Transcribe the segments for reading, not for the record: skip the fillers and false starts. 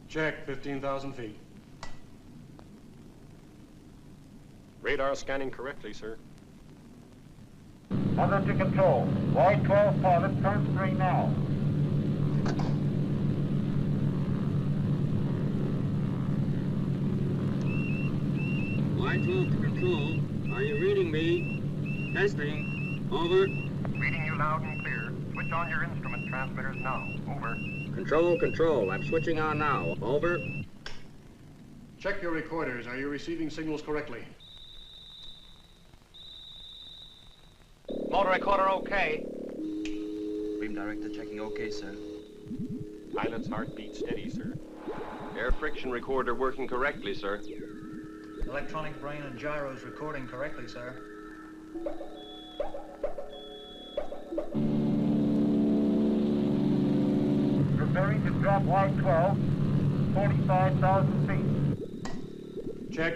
Check, 15,000 feet. Radar scanning correctly, sir. Mother to control. White 12 pilot, turn straight now. White 12 to control. Are you reading me? Testing. Over. Reading you loud and clear. Switch on your instrument transmitters now. Over. Control. I'm switching on now. Over. Check your recorders. Are you receiving signals correctly? Motor recorder okay. Beam director checking okay, sir. Pilot's heartbeat steady, sir. Air friction recorder working correctly, sir. Electronic brain and gyros recording correctly, sir. Preparing to drop White 12, 45,000 feet. Check.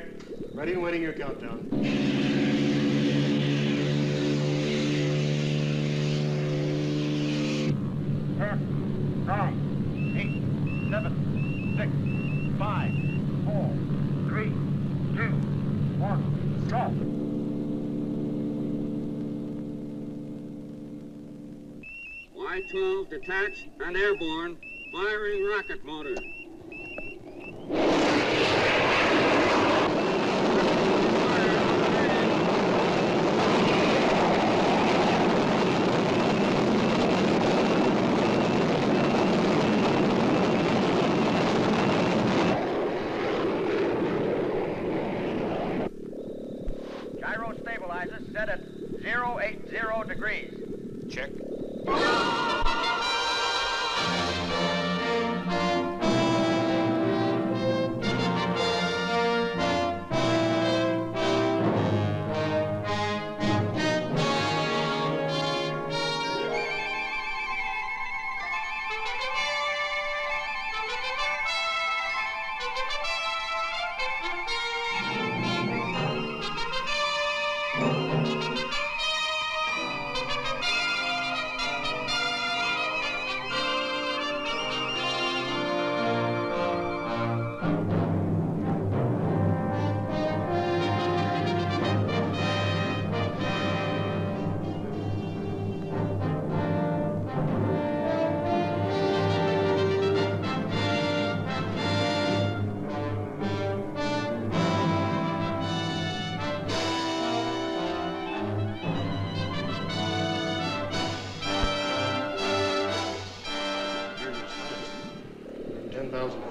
Ready and waiting your countdown. 10, 9, 8, 7, 6, 5, 4, 3, 2, 1, drop. Y-12 detached and airborne. Firing rocket motor. Gyro stabilizer set at 080 degrees. Check.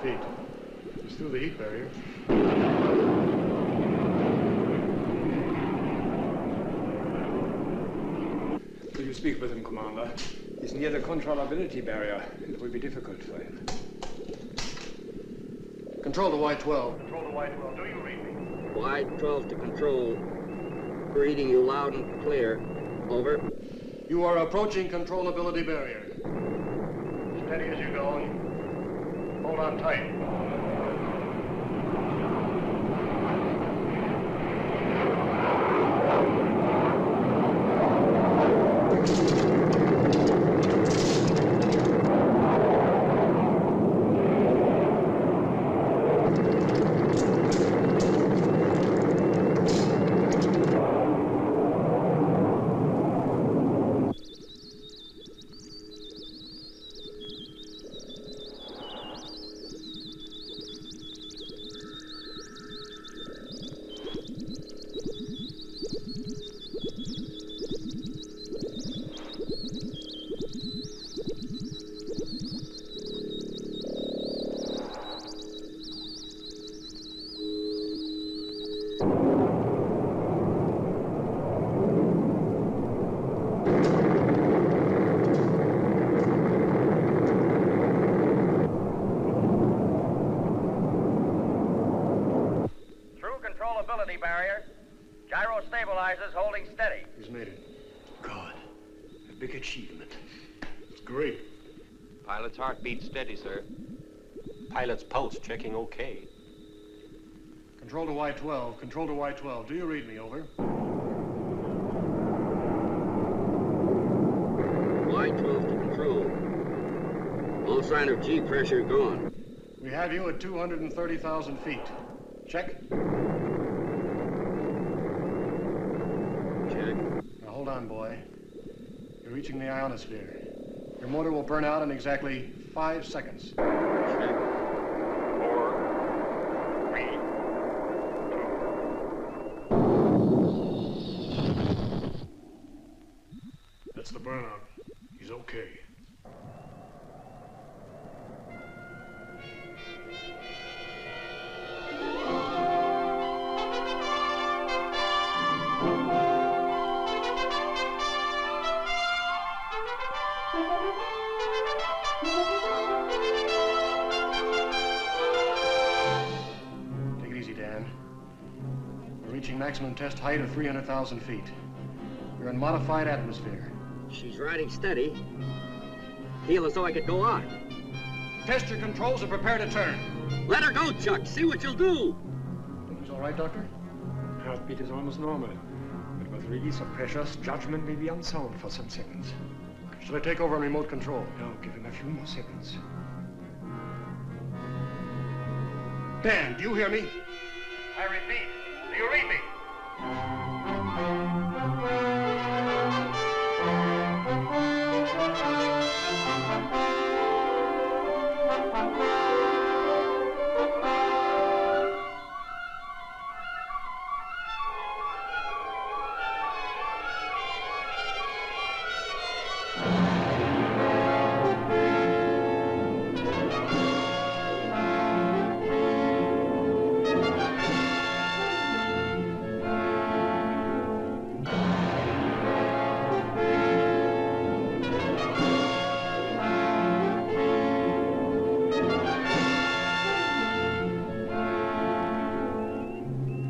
Feet. It's through the heat barrier. Will you speak with him, Commander? He's near the controllability barrier. It will be difficult for him. Control to Y-12. Control to Y-12. Do you read me? Y-12 to control. Reading you loud and clear. Over. You are approaching controllability barrier. Steady as you go and hold on tight. Controllability barrier. Gyro stabilizers holding steady. He's made it. God, a big achievement. It's great. Pilot's heartbeat steady, sir. Pilot's pulse checking okay. Control to Y12. Control to Y12. Do you read me? Over. Y12 to control. All sign of G pressure gone. We have you at 230,000 feet. Check. Check. Now hold on, boy. You're reaching the ionosphere. Your motor will burn out in exactly 5 seconds. Check. 4, 3, 2. That's the burnout. He's okay. Take it easy, Dan. We're reaching maximum test height of 300,000 feet. We're in modified atmosphere. She's riding steady. Feel as though I could go on. Test your controls and prepare to turn. Let her go, Chuck. See what you'll do. Things all right, Doctor? Heartbeat is almost normal. But with release of pressures, judgment may be unsound for some seconds. Should I take over on remote control? No, give him a few more seconds. Dan, do you hear me? I repeat, do you read me?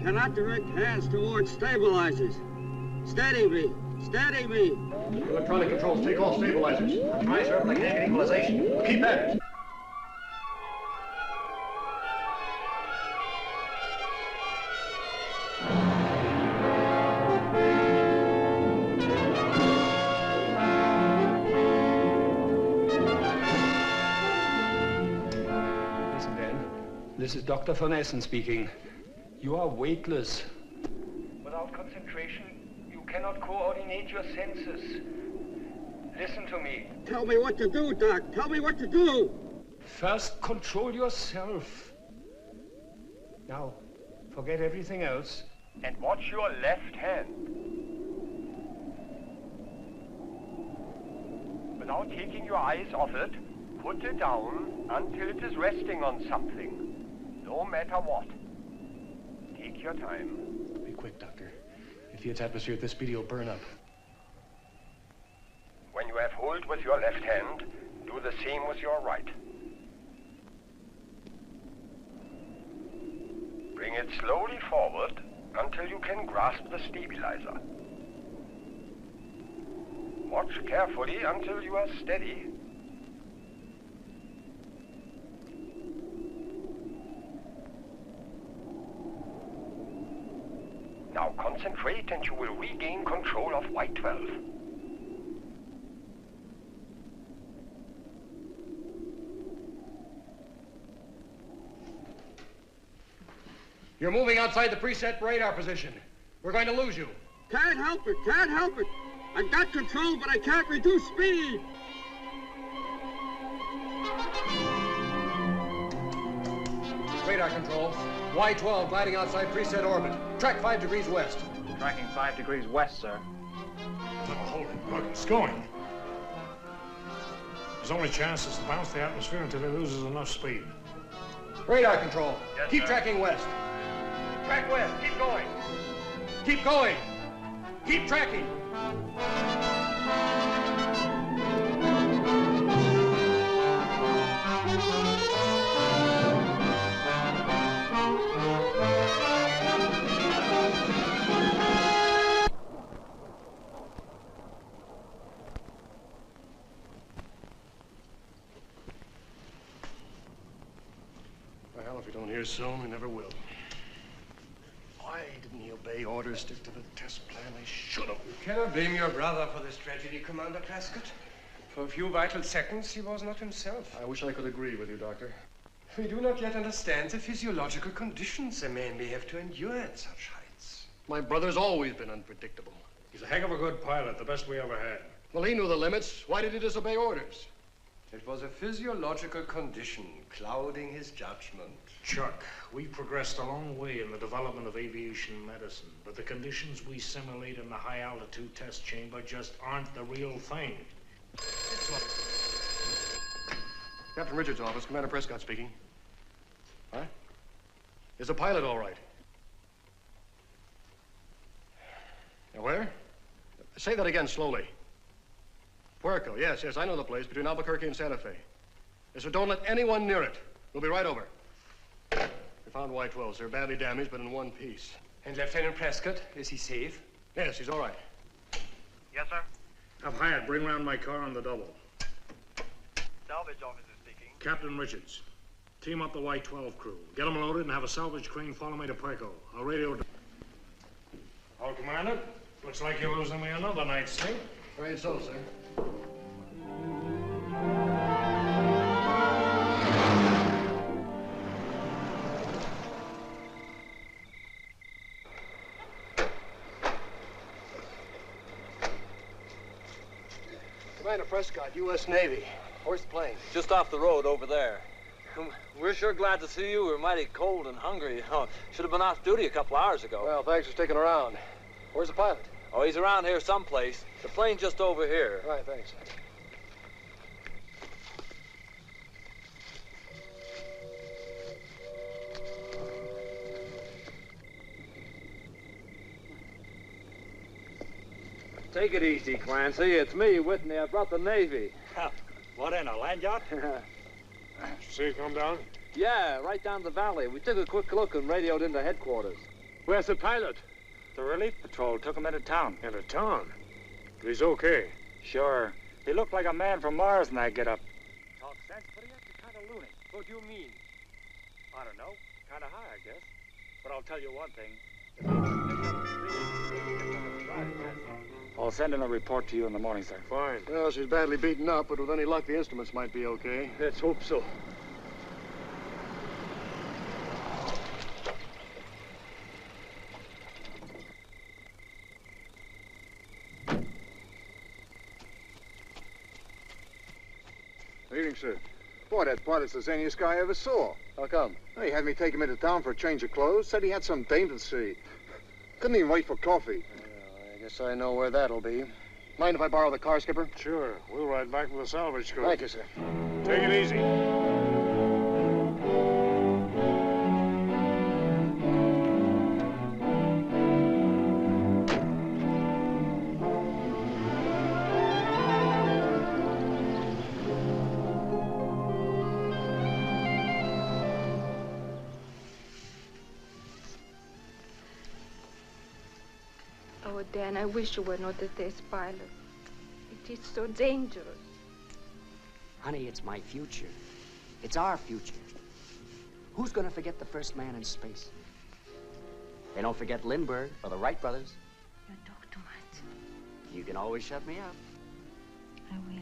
Cannot direct hands towards stabilizers. Steady me. Steady me. Electronic controls, take all stabilizers. Try, sir, but I can't get equalization. Keep at it. Listen, Dan. This is Dr. Von Essen speaking. You are weightless. Without concentration, you cannot coordinate your senses. Listen to me. Tell me what to do, Doc. Tell me what to do. First, control yourself. Now, forget everything else. And watch your left hand. Without taking your eyes off it, put it down until it is resting on something. No matter what. Take your time. Be quick, Doctor. If he hits atmosphere at this speed, he'll burn up. When you have hold with your left hand, do the same with your right. Bring it slowly forward until you can grasp the stabilizer. Watch carefully until you are steady. Now concentrate and you will regain control of Y12. You're moving outside the preset radar position. We're going to lose you. Can't help it, can't help it. I got control, but I can't reduce speed. Radar control. Y-12 gliding outside preset orbit. Track 5 degrees west. Tracking 5 degrees west, sir. Oh, hold it. Look, it's going. His only chance is to bounce the atmosphere until he loses enough speed. Radar control. Yes, Keep sir. tracking west. Track west. Keep going. Keep going. Keep tracking. Well, if we don't hear soon, we never will. Why didn't he obey orders, stick to the test plan? They should have. You cannot blame your brother for this tragedy, Commander Prescott. For a few vital seconds, he was not himself. I wish I could agree with you, Doctor. We do not yet understand the physiological conditions a man may have to endure at such heights. My brother's always been unpredictable. He's a heck of a good pilot, the best we ever had. Well, he knew the limits. Why did he disobey orders? It was a physiological condition clouding his judgment. Chuck, we've progressed a long way in the development of aviation medicine, but the conditions we simulate in the high-altitude test chamber just aren't the real thing. Captain Richards' office, Commander Prescott speaking. Huh? Is the pilot all right? Now, where? Say that again slowly. Puerco, yes, I know the place, between Albuquerque and Santa Fe. Yes, sir, don't let anyone near it. We'll be right over. We found Y-12, sir, badly damaged, but in one piece. And Lieutenant Prescott, is he safe? Yes, he's all right. Yes, sir. Have Hyatt bring round my car on the double. Salvage officer speaking. Captain Richards, team up the Y-12 crew. Get them loaded and have a salvage crane follow me to Puerco. I'll radio... All, Commander. Looks like you're losing me another night's sleep. Afraid so, sir. Commander Prescott, U.S. Navy. Where's the plane? Just off the road over there. We're sure glad to see you. We're mighty cold and hungry, you know. Should have been off duty a couple hours ago. Well, thanks for sticking around. Where's the pilot? Oh, he's around here someplace. The plane's just over here. Right, thanks. Take it easy, Clancy. It's me, Whitney. I brought the Navy. What in, a land yacht? See it come down? Yeah, right down the valley. We took a quick look and radioed into headquarters. Where's the pilot? The relief patrol took him into town. Into town? But he's okay. Sure. He looked like a man from Mars in that get-up. Talk sense, but he acted kind of loony. What do you mean? I don't know. Kind of high, I guess. But I'll tell you one thing. If he doesn't pick up the speed, he'll get on his driving test. I'll send in a report to you in the morning, sir. Fine. Well, she's badly beaten up, but with any luck, the instruments might be okay. Let's hope so. Evening, sir. Boy, that pilot's the zaniest guy I ever saw. How come? Well, he had me take him into town for a change of clothes, said he had some dame to see. Couldn't even wait for coffee. I guess I know where that'll be. Mind if I borrow the car, Skipper? Sure. We'll ride back with the salvage crew. Thank you, sir. Take it easy. Oh, Dan, I wish you were not a test pilot. It is so dangerous. Honey, it's my future. It's our future. Who's going to forget the first man in space? They don't forget Lindbergh or the Wright brothers. You talk too much. You can always shut me up. I will.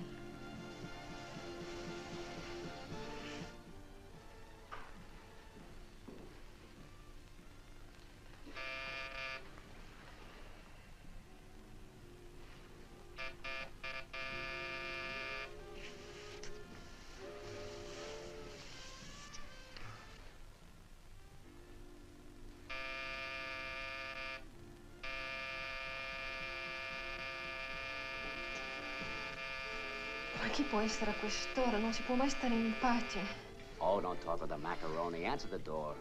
Ma chi può essere a quest'ora? Non si può mai stare in pace. Oh, don't talk with the macaroni. Answer the door.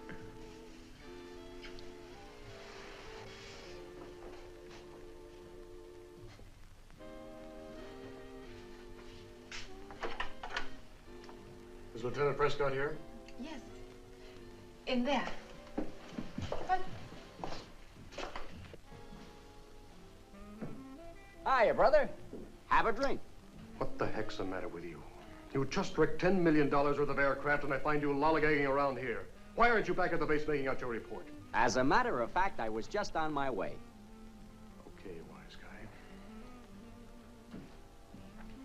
Is Lieutenant Prescott here? Yes. In there. What? Hiya, brother. Have a drink. What the heck's the matter with you? You just wrecked $10 million worth of aircraft, and I find you lollygagging around here. Why aren't you back at the base making out your report? As a matter of fact, I was just on my way. Okay, wise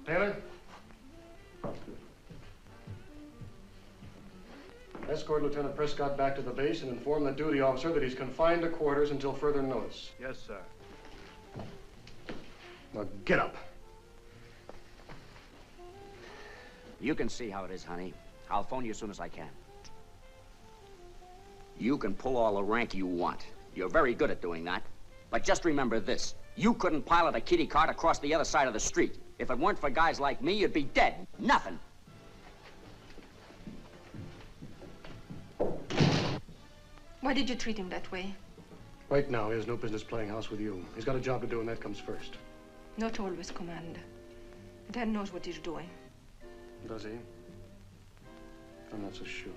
guy. Taylor? Escort Lieutenant Prescott back to the base and inform the duty officer that he's confined to quarters until further notice. Yes, sir. Now, get up. You can see how it is, honey. I'll phone you as soon as I can. You can pull all the rank you want. You're very good at doing that. But just remember this. You couldn't pilot a kitty cart across the other side of the street. If it weren't for guys like me, you'd be dead. Nothing. Why did you treat him that way? Right now, he has no business playing house with you. He's got a job to do, and that comes first. Not always, Commander. Dad knows what he's doing. Does he? I'm not so sure.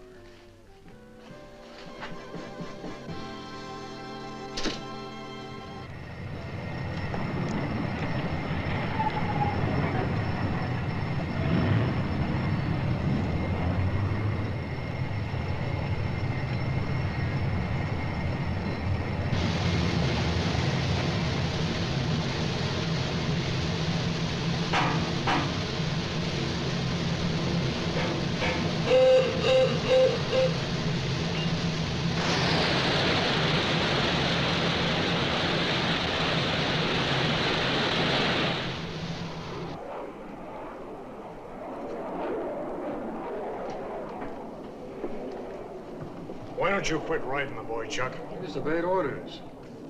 Why don't you quit riding the boy, Chuck? He disobeyed orders.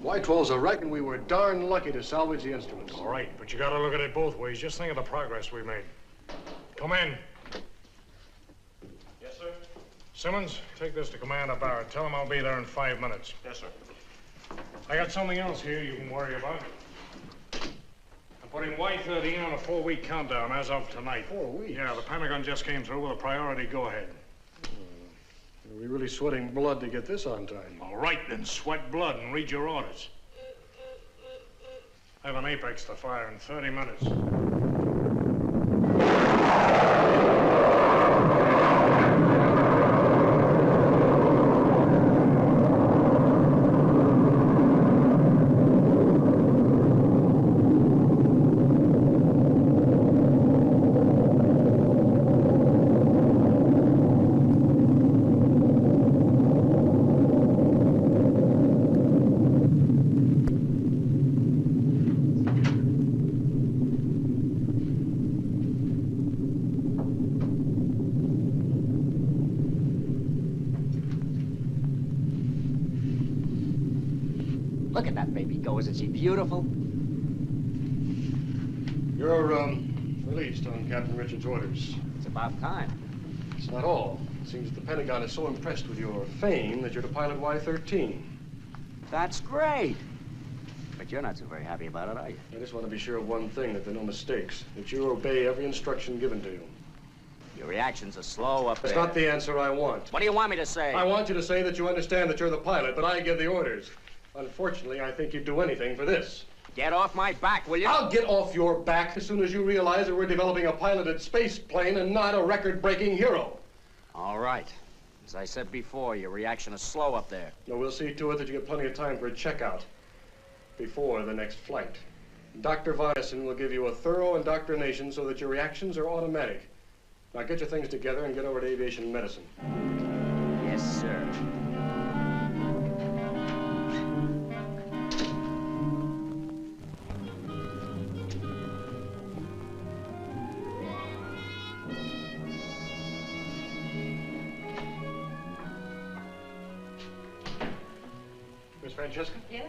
Y-12's a wreck, and we were darn lucky to salvage the instruments. All right, but you gotta look at it both ways. Just think of the progress we made. Come in. Yes, sir. Simmons, take this to Commander Barrett. Tell him I'll be there in 5 minutes. Yes, sir. I got something else here you can worry about. I'm putting Y-13 on a 4-week countdown as of tonight. 4 weeks? Yeah, the Pentagon just came through with a priority go-ahead. Are we really sweating blood to get this on time? All right, then sweat blood and read your orders. I have an apex to fire in 30 minutes. Look at that baby go. Isn't she beautiful? You're, released on Captain Richards' orders. It's about time. It's not all. It seems that the Pentagon is so impressed with your fame that you're to pilot Y-13. That's great. But you're not so very happy about it, are you? I just want to be sure of one thing, that there are no mistakes, that you obey every instruction given to you. Your reactions are slow up there. That's not the answer I want. What do you want me to say? I want you to say that you understand that you're the pilot, but I give the orders. Unfortunately, I think you'd do anything for this. Get off my back, will you? I'll get off your back as soon as you realize that we're developing a piloted space plane and not a record-breaking hero. All right. As I said before, your reaction is slow up there. No, we'll see to it that you get plenty of time for a checkout before the next flight. Dr. Vonnessen will give you a thorough indoctrination so that your reactions are automatic. Now get your things together and get over to aviation medicine. Yes, sir. Miss Francesca? Yes?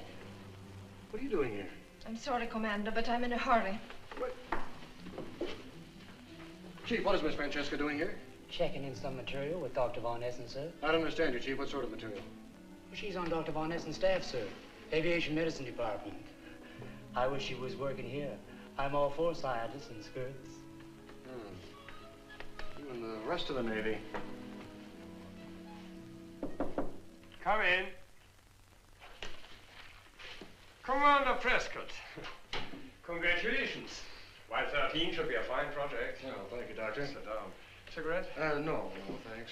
What are you doing here? I'm sorry, Commander, but I'm in a hurry. Chief, what is Miss Francesca doing here? Checking in some material with Dr. Von Essen, sir. I don't understand you, Chief. What sort of material? She's on Dr. Von Essen's staff, sir. Aviation Medicine Department. I wish she was working here. I'm all for scientists and skirts. You and the rest of the Navy. Come in. Commander Prescott. Congratulations. Y-13 should be a fine project. Oh, thank you, Doctor. Sit down. Cigarette? No, thanks.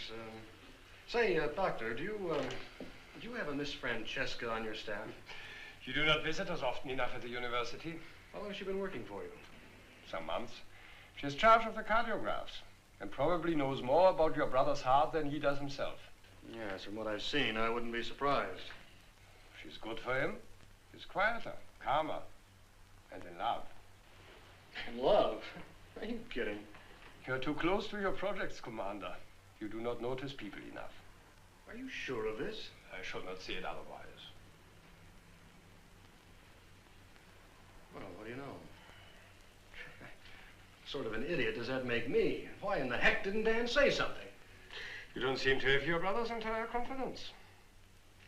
Say, Doctor, do you have a Miss Francesca on your staff? You do not visit us often enough at the university. How long has she been working for you? Some months. She has charge of the cardiographs and probably knows more about your brother's heart than he does himself. Yes, from what I've seen, I wouldn't be surprised. She's good for him. He's quieter, calmer, and in love. In love? Are you kidding? You're too close to your projects, Commander. You do not notice people enough. Are you sure of this? I should not see it otherwise. Well, what do you know? Sort of an idiot does that make me? Why in the heck didn't Dan say something? You don't seem to have your brother's entire confidence.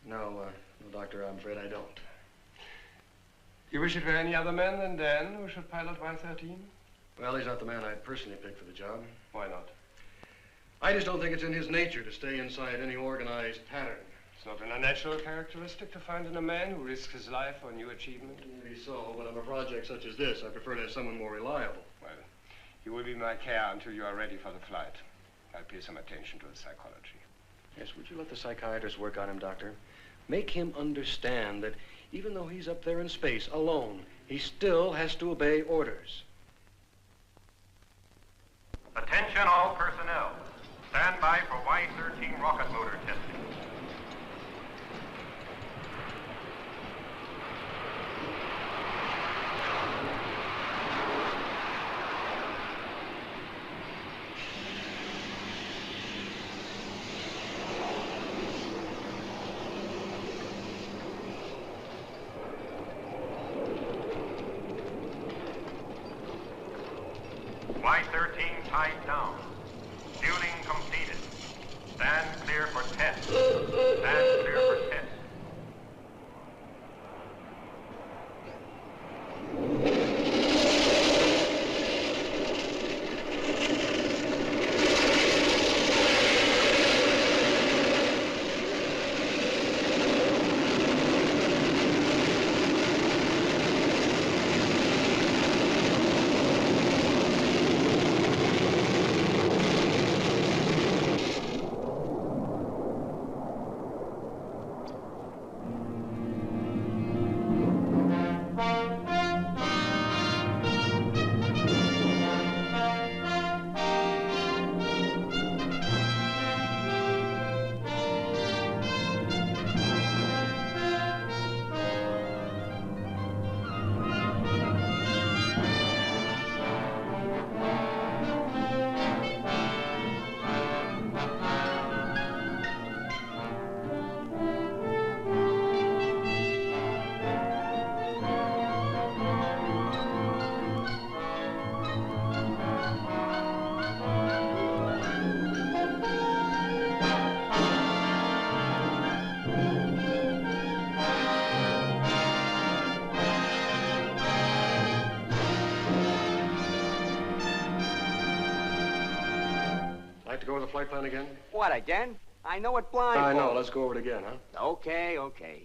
No, Doctor, I'm afraid I don't. You wish it were any other man than Dan who should pilot Y-13? Well, he's not the man I'd personally pick for the job. Why not? I just don't think it's in his nature to stay inside any organized pattern. It's not an unnatural characteristic to find in a man who risks his life for a new achievement. Maybe so, but on a project such as this, I prefer to have someone more reliable. Well, you will be my care until you are ready for the flight. I'll pay some attention to his psychology. Yes, would you let the psychiatrist work on him, Doctor? Make him understand that even though he's up there in space alone, he still has to obey orders. Attention all personnel. Stand by for Y-13 rocket motor testing. Y-13 tied down. Fueling completed. Stand clear for test. Stand clear for test. Like to go over the flight plan again? What, again? I know it blind. I know. Let's go over it again, huh? Okay.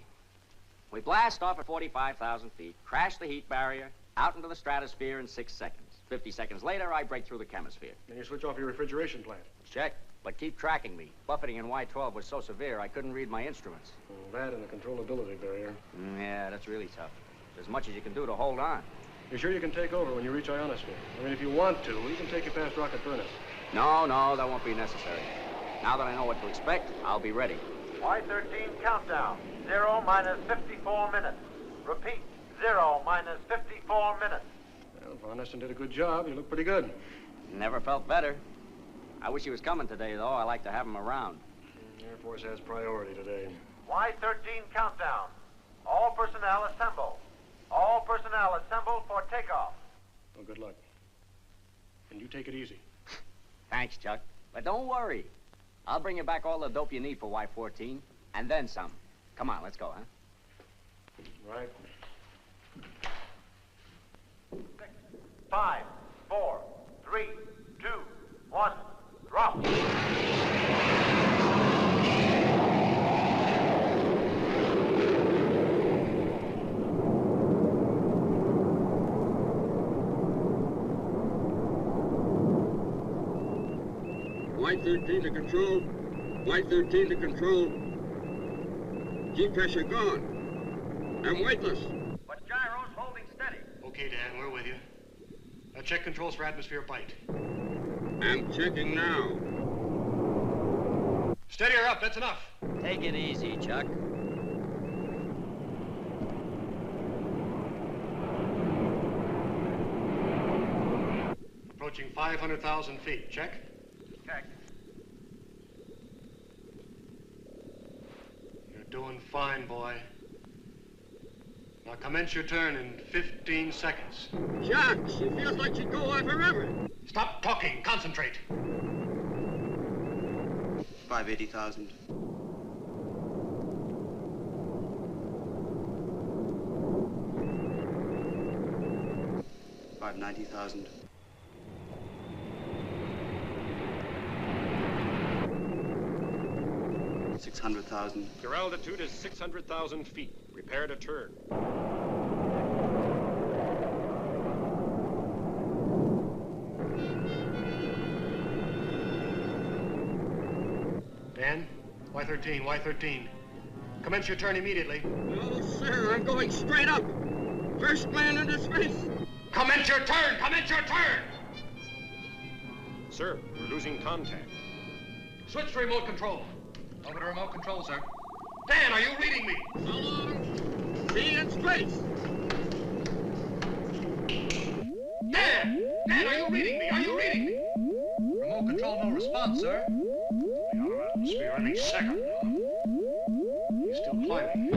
We blast off at 45,000 feet, crash the heat barrier, out into the stratosphere in 6 seconds. 50 seconds later, I break through the chemisphere. Then you switch off your refrigeration plant. Check, but keep tracking me. Buffeting in Y-12 was so severe, I couldn't read my instruments. That and the controllability barrier. Yeah, that's really tough. There's as much as you can do to hold on. You sure you can take over when you reach ionosphere? I mean, if you want to, we can take you past rocket burnout. No, that won't be necessary. Now that I know what to expect, I'll be ready. Y-13 countdown. 0 minus 54 minutes. Repeat, 0 minus 54 minutes. Well, Von Essen did a good job. You look pretty good. Never felt better. I wish he was coming today, though. I like to have him around. The Air Force has priority today. Y-13 countdown. All personnel assemble. All personnel assemble for takeoff. Well, good luck. And you take it easy. Thanks, Chuck. But don't worry. I'll bring you back all the dope you need for Y14, and then some. Come on, let's go, huh? Right. 5, 4, 3, 2, 1, drop. Y13 to control. Y13 to control. G pressure gone. I'm weightless. But gyro's holding steady. Okay, Dan, we're with you. Check controls for atmosphere bite. I'm checking now. Steady her up, that's enough. Take it easy, Chuck. Approaching 500,000 feet. Check. Check. You're doing fine, boy. Now commence your turn in 15 seconds. Chuck, she feels like she'd go on forever. Stop talking. Concentrate. 580,000. 590,000. 600,000. Your altitude is 600,000 feet. Prepare to turn. Dan, Y13, Y13. Commence your turn immediately. No, sir, I'm going straight up. First man into space. Commence your turn! Commence your turn! Sir, we're losing contact. Switch to remote control. Over to remote control, sir. Dan, are you reading me? So long. See you in space. Dan! Dan, are you reading me? Are you reading me? Remote control, no response, sir. Be out of atmosphere any second now. He's still climbing.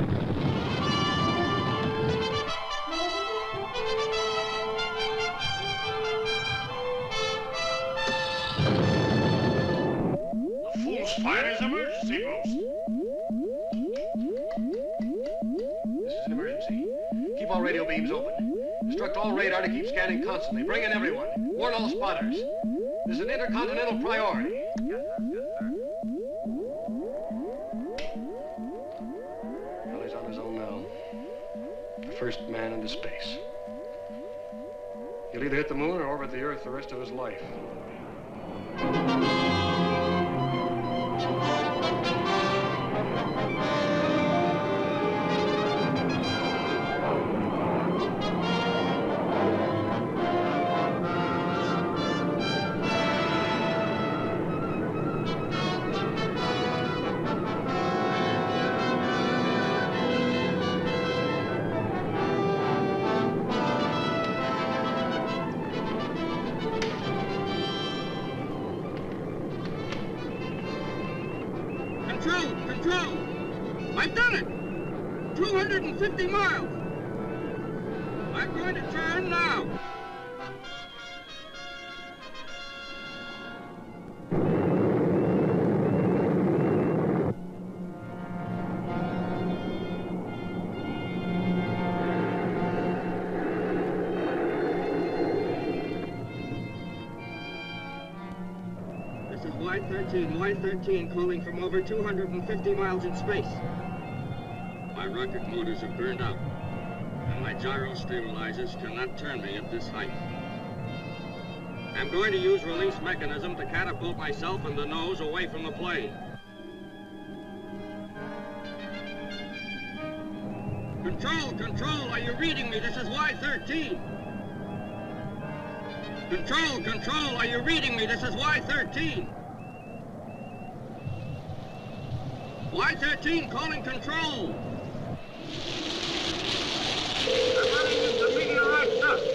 The full spine is emergency boost. This is an emergency. Keep all radio beams open. Instruct all radar to keep scanning constantly. Bring in everyone. Warn all spotters. This is an intercontinental priority. Yes, sir. Yes, sir. Well, he's on his own now. The first man into space. He'll either hit the moon or orbit the Earth the rest of his life. Control! I've done it! 250 miles! I'm going to turn now! Y13 calling from over 250 miles in space. My rocket motors have burned out, and my gyro stabilizers cannot turn me at this height. I'm going to use release mechanism to catapult myself and the nose away from the plane. Control, are you reading me? This is Y13. Control, are you reading me? This is Y13. Y13 calling control. I'm running into meteorite dust.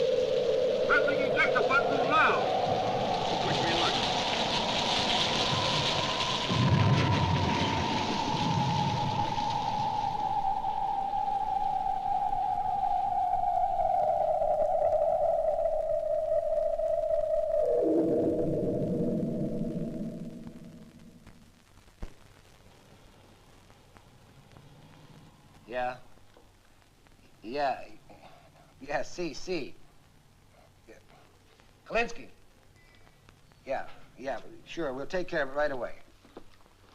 Pressing ejector button now. Wish me luck. C. Yeah. Kalinsky. Yeah, sure. We'll take care of it right away.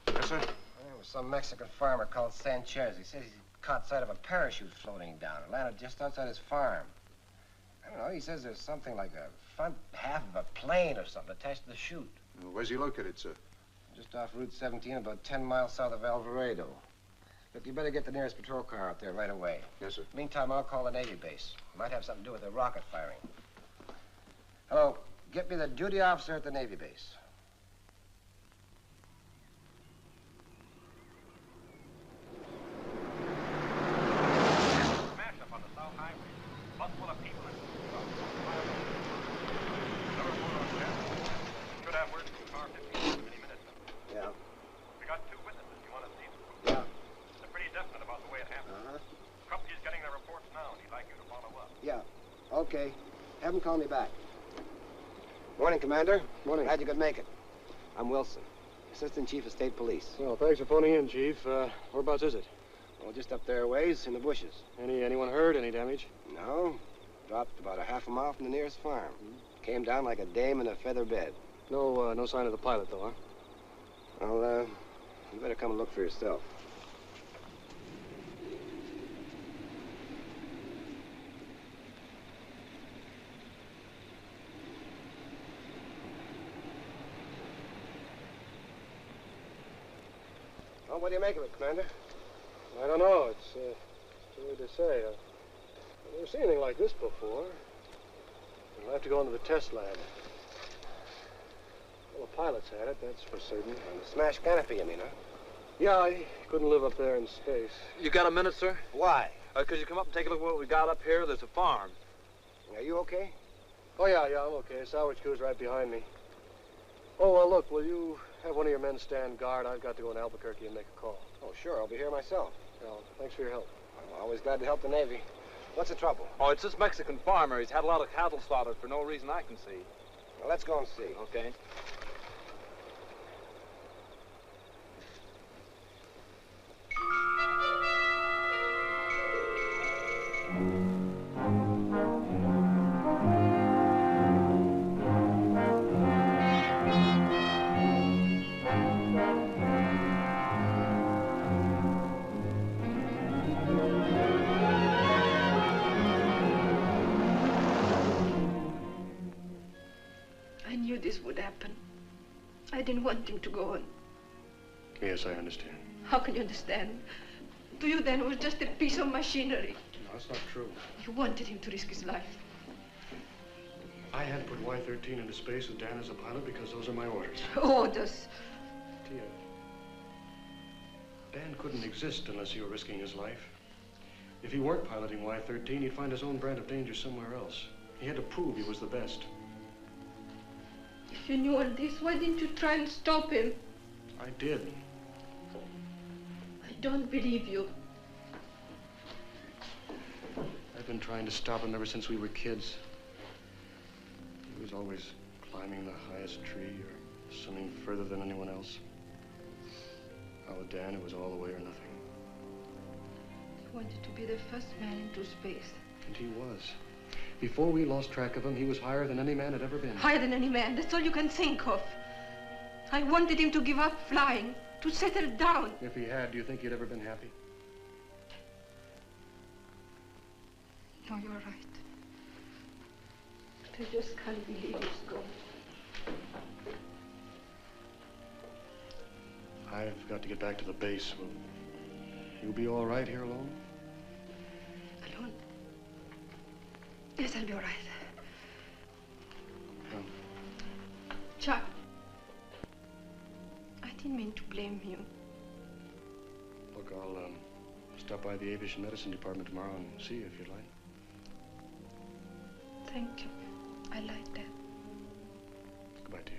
Yes, sir? There was some Mexican farmer called Sanchez. He says he caught sight of a parachute floating down. It landed just outside his farm. I don't know. He says there's something like a front half of a plane or something attached to the chute. Where's he located, sir? Just off Route 17, about 10 miles south of Alvarado. Look, you better get the nearest patrol car out there right away. Yes, sir. Meantime, I'll call the Navy base. Might have something to do with the rocket firing. Hello, get me the duty officer at the Navy base. Smash up on the South Highway. Bus full of people and should have word from car 15 any minute now. Yeah. We got 2 witnesses. You want to see them? Yeah. They're pretty definite about the way it happened. Krupke's getting their reports now, and he'd like you to follow up. Yeah. Okay. Have him call me back. Morning, Commander. Morning. Glad you could make it. I'm Wilson, Assistant Chief of State Police. Well, thanks for phoning in, Chief. Whereabouts is it? Well, just up there a ways in the bushes. Anyone hurt? Any damage? No. Dropped about a half a mile from the nearest farm. Came down like a dame in a feather bed. No sign of the pilot, though, huh? Well, you better come and look for yourself. Well, what do you make of it, Commander? I don't know. It's too early to say. I've never seen anything like this before. We'll have to go into the test lab. Well, the pilots had it, that's for certain. And the smashed canopy, you mean, huh? Yeah, I couldn't live up there in space. You got a minute, sir? Why? Could you come up and take a look at what we got up here? There's a farm. Are you okay? Oh, yeah, I'm okay. Salvage crew's right behind me. Oh, well, look, will you have one of your men stand guard? I've got to go in Albuquerque and make a call. Oh, sure. I'll be here myself. Well, thanks for your help. I'm always glad to help the Navy. What's the trouble? Oh, it's this Mexican farmer. He's had a lot of cattle slaughtered for no reason I can see. Well, let's go and see. Okay. I knew this would happen. I didn't want him to go on. Yes, I understand. How can you understand? To you then it was just a piece of machinery. No, that's not true. You wanted him to risk his life. I had to put Y-13 into space with Dan as a pilot because those are my orders. Orders. Tia, Dan couldn't exist unless he were risking his life. If he weren't piloting Y-13, he'd find his own brand of danger somewhere else. He had to prove he was the best. If you knew all this, why didn't you try and stop him? I did. I don't believe you. I've been trying to stop him ever since we were kids. He was always climbing the highest tree or swimming further than anyone else. Now with Dan, it was all the way or nothing. He wanted to be the first man into space. And he was. Before we lost track of him, he was higher than any man had ever been. Higher than any man, that's all you can think of. I wanted him to give up flying, to settle down. If he had, do you think he'd ever been happy? No, you're right. But I just can't believe he's gone. I've got to get back to the base. Will you be all right here alone? Alone? Yes, I'll be all right. Well, Chuck, I didn't mean to blame you. look, I'll stop by the aviation medicine department tomorrow and see you if you'd like. Thank you. I like that. Goodbye to you.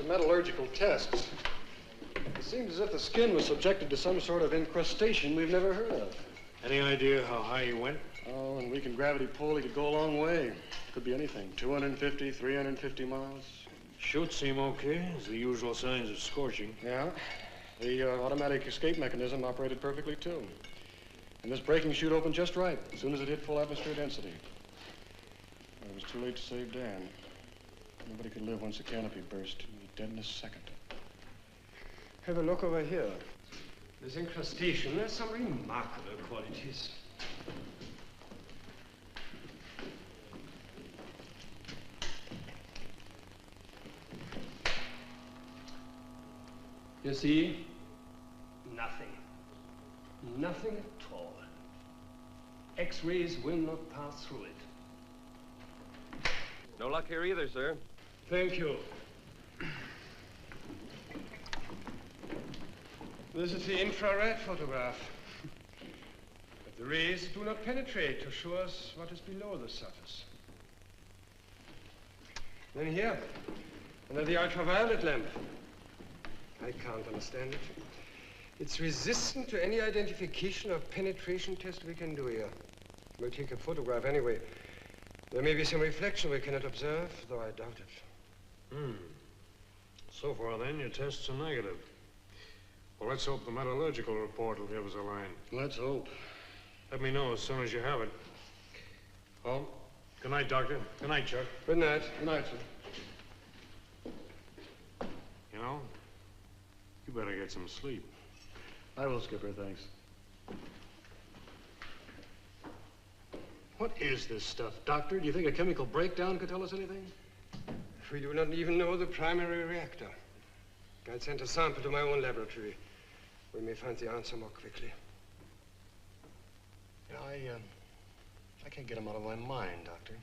some metallurgical tests. It seems as if the skin was subjected to some sort of incrustation we've never heard of. Any idea how high he went? Oh, and weakened gravity pull, he could go a long way. Could be anything, 250, 350 miles. Chutes seem okay. It's the usual signs of scorching. Yeah. The automatic escape mechanism operated perfectly, too. And this braking chute opened just right, as soon as it hit full atmosphere density. But it was too late to save Dan. Nobody could live once the canopy burst. He'd be dead in a second. Have a look over here. This incrustation has some remarkable qualities. You see? Nothing. Nothing at all. X-rays will not pass through it. No luck here either, sir. Thank you. This is the infrared photograph. But the rays do not penetrate to show us what is below the surface. Then here, under the ultraviolet lamp. I can't understand it. It's resistant to any identification or penetration test we can do here. We'll take a photograph anyway. There may be some reflection we cannot observe, though I doubt it. So far, then, your tests are negative. Well, let's hope the metallurgical report will give us a line. Let's hope. Let me know as soon as you have it. Well, good night, Doctor. Good night, Chuck. Good night. Good night, sir. You know, you better get some sleep. I will, Skipper, thanks. What is this stuff, Doctor? Do you think a chemical breakdown could tell us anything? We do not even know the primary reactor. I'd send a sample to my own laboratory. We may find the answer more quickly. You know, I can't get him out of my mind, Doctor.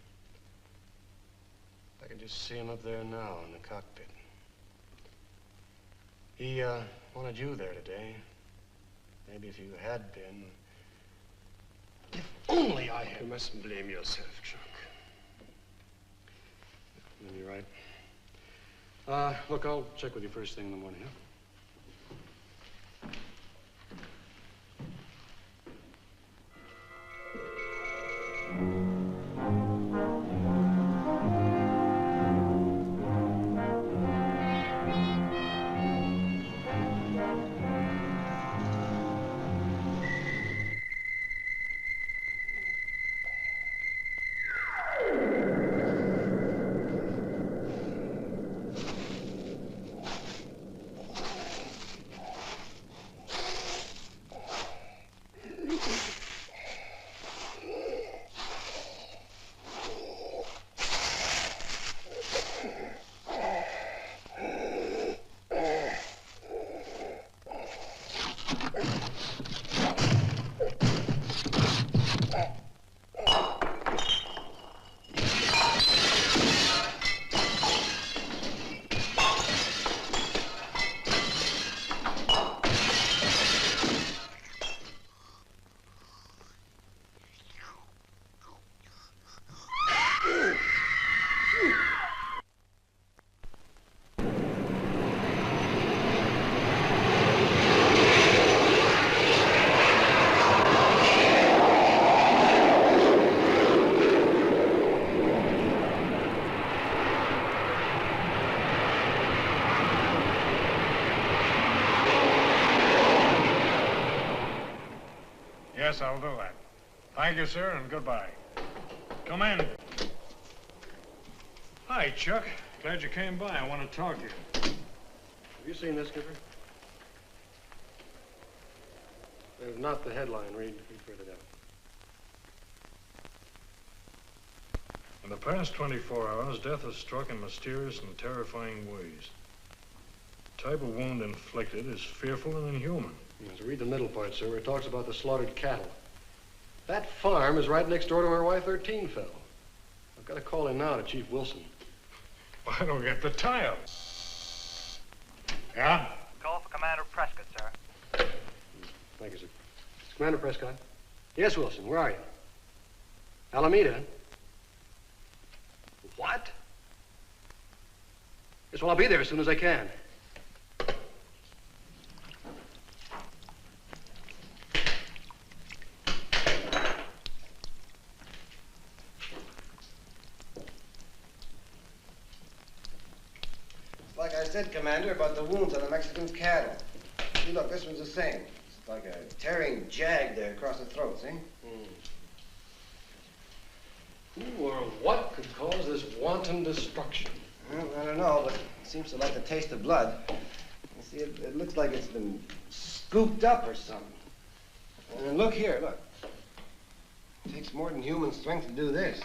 I can just see him up there now in the cockpit. He wanted you there today. Maybe if you had been. If only I had. You mustn't blame yourself, Chuck. You're right. Look, I'll check with you first thing in the morning, huh? Yes, I'll do that. Thank you, sir, and goodbye. Come in. Hi, Chuck. Glad you came by. I want to talk to you. Have you seen this, Skipper? There's not the headline. Read further down. In the past 24 hours, death has struck in mysterious and terrifying ways. The type of wound inflicted is fearful and inhuman. Yes, read the middle part, sir, where it talks about the slaughtered cattle. That farm is right next door to where Y-13 fell. I've got to call in now to Chief Wilson. I don't get the tile. Yeah? Call for Commander Prescott, sir. Thank you, sir. Commander Prescott? Yes, Wilson, where are you? Alameda? What? Yes, well, I'll be there as soon as I can. Like I said, Commander, about the wounds on the Mexican's cattle. See, look, this one's the same. It's like a tearing jag there across the throat, see? Who or what could cause this wanton destruction? Well, I don't know, but it seems to like the taste of blood. You see, it looks like it's been scooped up or something. And look here, look. It takes more than human strength to do this.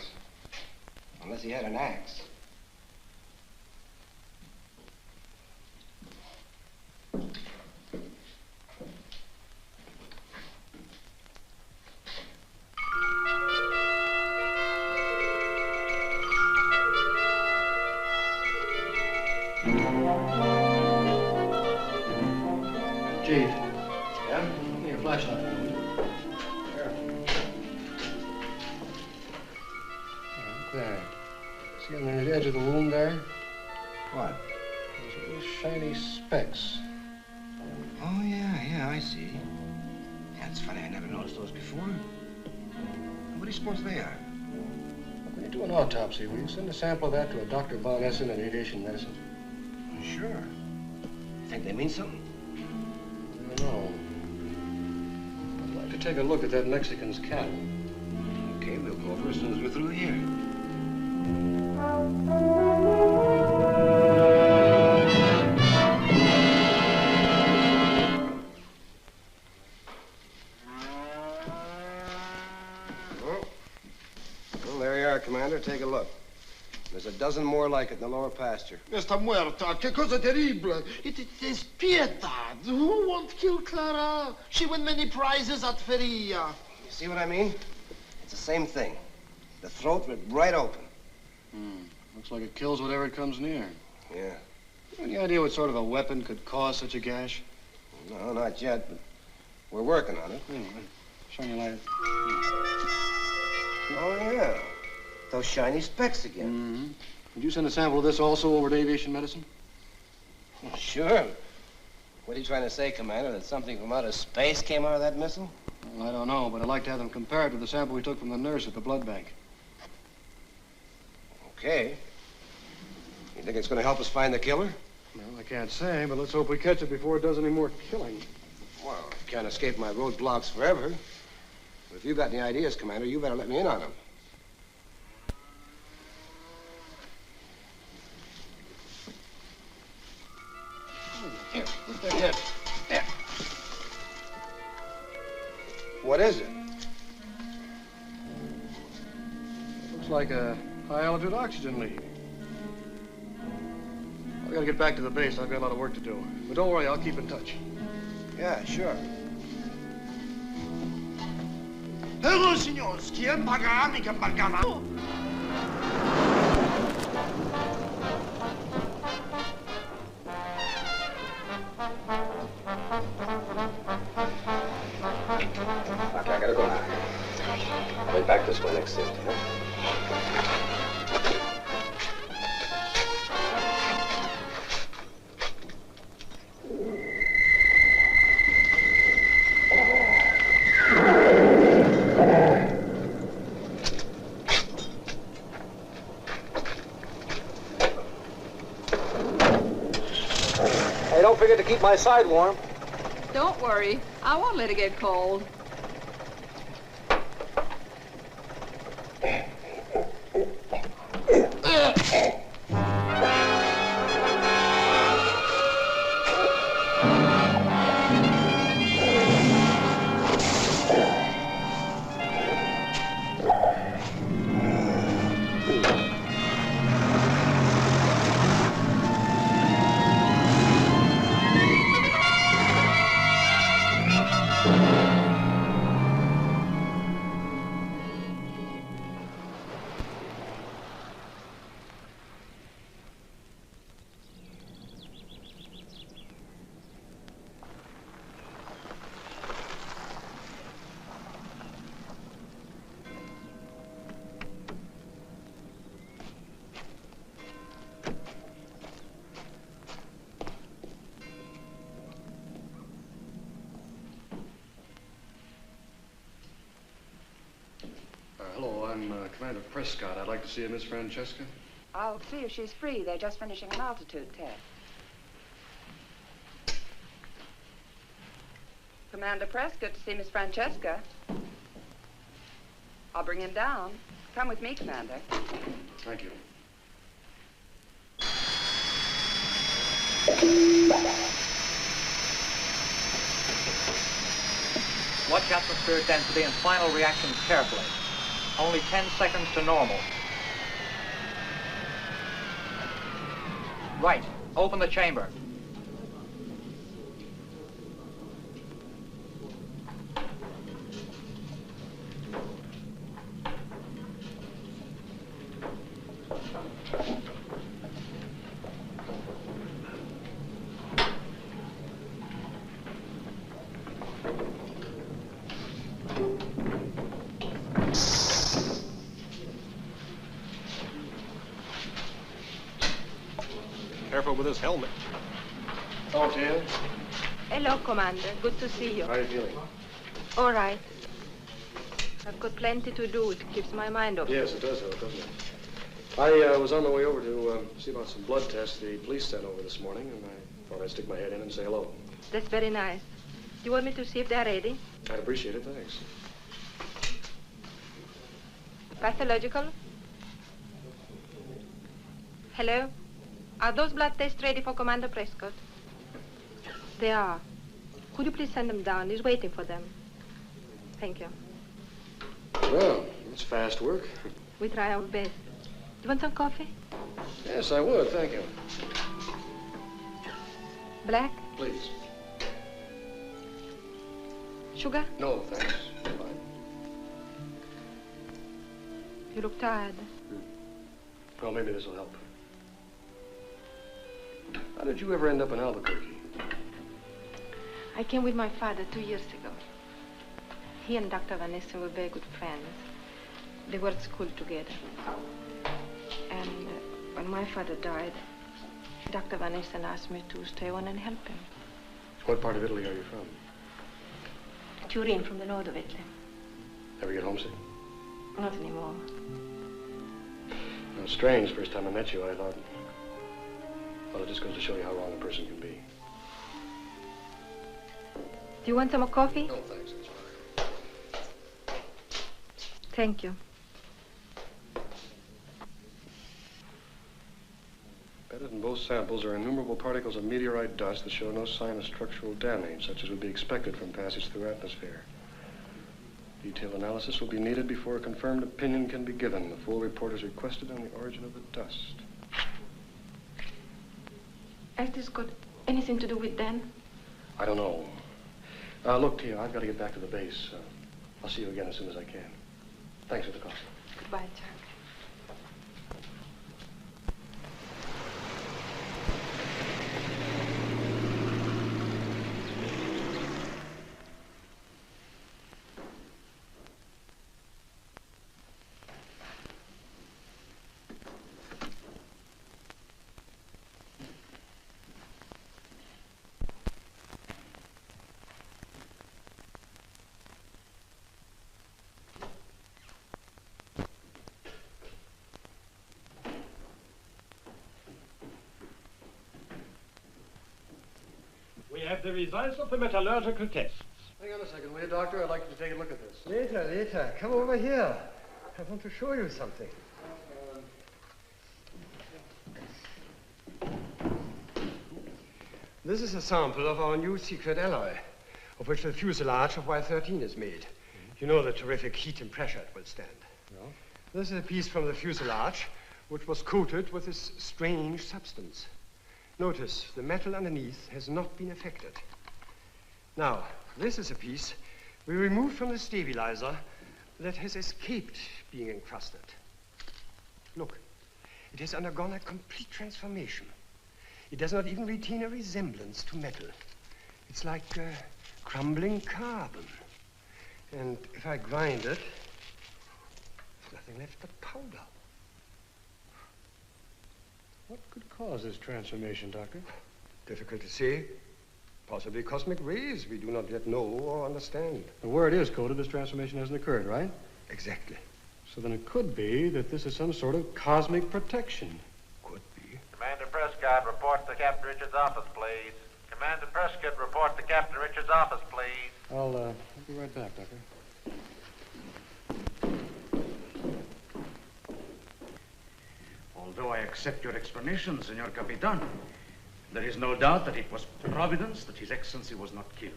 Unless he had an axe. Chief. Yeah? Give me your flashlight. Here. There. See on the edge of the wound there? What? Those little shiny specks. Oh, yeah, I see. Yeah, it's funny, I never noticed those before. What do you suppose they are? When you do an autopsy, will you send a sample of that to a Dr. Von Essen in aviation medicine? Sure. Think they mean something? I don't know. I'd like to take a look at that Mexican's cattle. Okay, we'll go over as soon as we're through here. Well, there you are, Commander. Take a look. There's a dozen more like it in the lower pasture. Está muerta. Qué cosa terrible. It is piedad. Who won't kill Clara? She won many prizes at Feria. You see what I mean? It's the same thing. The throat ripped right open. Looks like it kills whatever it comes near. Yeah. Any idea what sort of a weapon could cause such a gash? No, not yet, but we're working on it. Shine your light. Oh, yeah. Those shiny specks again. Would you send a sample of this also over to aviation medicine? Sure. What are you trying to say, Commander? That something from outer space came out of that missile? Well, I don't know, but I'd like to have them compared to the sample we took from the nurse at the blood bank. Okay. You think it's going to help us find the killer? Well, I can't say, but let's hope we catch it before it does any more killing. Well, can't escape my roadblocks forever. But if you've got any ideas, Commander, you better let me in on them. Here, here. There. What is it? Looks like a high-altitude oxygen leak. I gotta get back to the base. I've got a lot of work to do. But don't worry, I'll keep in touch. Yeah, sure. Hello, signors. ¿Quién pagará mi embarcado? Okay, I gotta go now. I'll be back this way next Thursday, huh? Hey, don't forget to keep my side warm. Don't worry. I won't let it get cold. Commander Prescott, I'd like to see a Miss Francesca. I'll see if she's free. They're just finishing an altitude test. Commander Prescott to see Miss Francesca. I'll bring him down. Come with me, Commander. Thank you. Watch atmospheric density and final reactions carefully. Only 10 seconds to normal. Right. Open the chamber. Careful with his helmet. Oh, Jan. Hello, Commander. Good to see you. How are you feeling? All right. I've got plenty to do. It keeps my mind off. Yes, it does, though, doesn't it? I was on my way over to see about some blood tests the police sent over this morning, and I thought I'd stick my head in and say hello. That's very nice. Do you want me to see if they're ready? I'd appreciate it, thanks. Pathological? Hello? Are those blood tests ready for Commander Prescott? They are. Could you please send them down? He's waiting for them. Thank you. Well, it's fast work. We try our best. Do you want some coffee? Yes, I would, thank you. Black? Please. Sugar? No, thanks. Fine. You look tired. Well, maybe this will help. How did you ever end up in Albuquerque? I came with my father 2 years ago. He and Dr. Vanessa were very good friends. They were at school together. And when my father died, Dr. Vanessa asked me to stay on and help him. What part of Italy are you from? Turin, from the north of Italy. Ever get homesick? Not anymore. Well, strange. First time I met you, I thought, well, it just goes to show you how wrong a person can be. Do you want some more coffee? No, thanks. That's fine. Thank you. Embedded in both samples are innumerable particles of meteorite dust that show no sign of structural damage, such as would be expected from passage through atmosphere. Detailed analysis will be needed before a confirmed opinion can be given. The full report is requested on the origin of the dust. Has this got anything to do with Dan? I don't know. Look, Tia, I've got to get back to the base. I'll see you again as soon as I can. Thanks for the coffee. Goodbye, Jack. We have the results of the metallurgical tests. Hang on a second, will you, Doctor? I'd like you to take a look at this. Later. Come over here. I want to show you something. This is a sample of our new secret alloy, of which the fuselage of Y-13 is made. You know the terrific heat and pressure it will stand. No? This is a piece from the fuselage, which was coated with this strange substance. Notice, the metal underneath has not been affected. Now, this is a piece we removed from the stabilizer that has escaped being encrusted. Look, it has undergone a complete transformation. It does not even retain a resemblance to metal. It's like crumbling carbon. And if I grind it, there's nothing left but powder. What could cause this transformation, Doctor? Difficult to say. Possibly cosmic rays we do not yet know or understand. The where it is coated, this transformation hasn't occurred, right? Exactly. So then it could be that this is some sort of cosmic protection. Commander Prescott, report to Captain Richards' office, please. Commander Prescott, report to Captain Richards' office, please. I'll be right back, Doctor. Although I accept your explanation, Senor Capitan, there is no doubt that it was providence that His Excellency was not killed.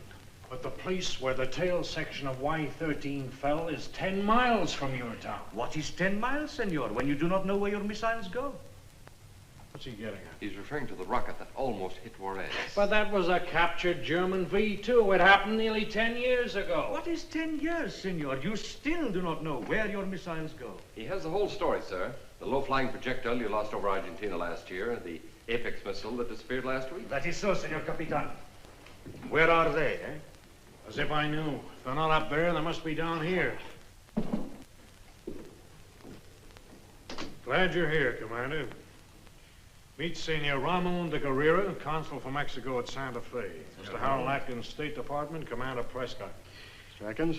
But the place where the tail section of Y-13 fell is 10 miles from your town. What is 10 miles, Senor, when you do not know where your missiles go? What's he getting at? He's referring to the rocket that almost hit Juarez. But that was a captured German V-2. It happened nearly 10 years ago. What is 10 years, Senor? You still do not know where your missiles go. He has the whole story, sir. The low-flying projectile you lost over Argentina last year, and the Apex missile that disappeared last week. That is so, Senor Capitan. Where are they, eh? As if I knew. If they're not up there, they must be down here. Glad you're here, Commander. Meet Senor Ramon de Guerrera, Consul for Mexico at Santa Fe. Mr. Harold Atkins, State Department, Commander Prescott. Mr. Atkins?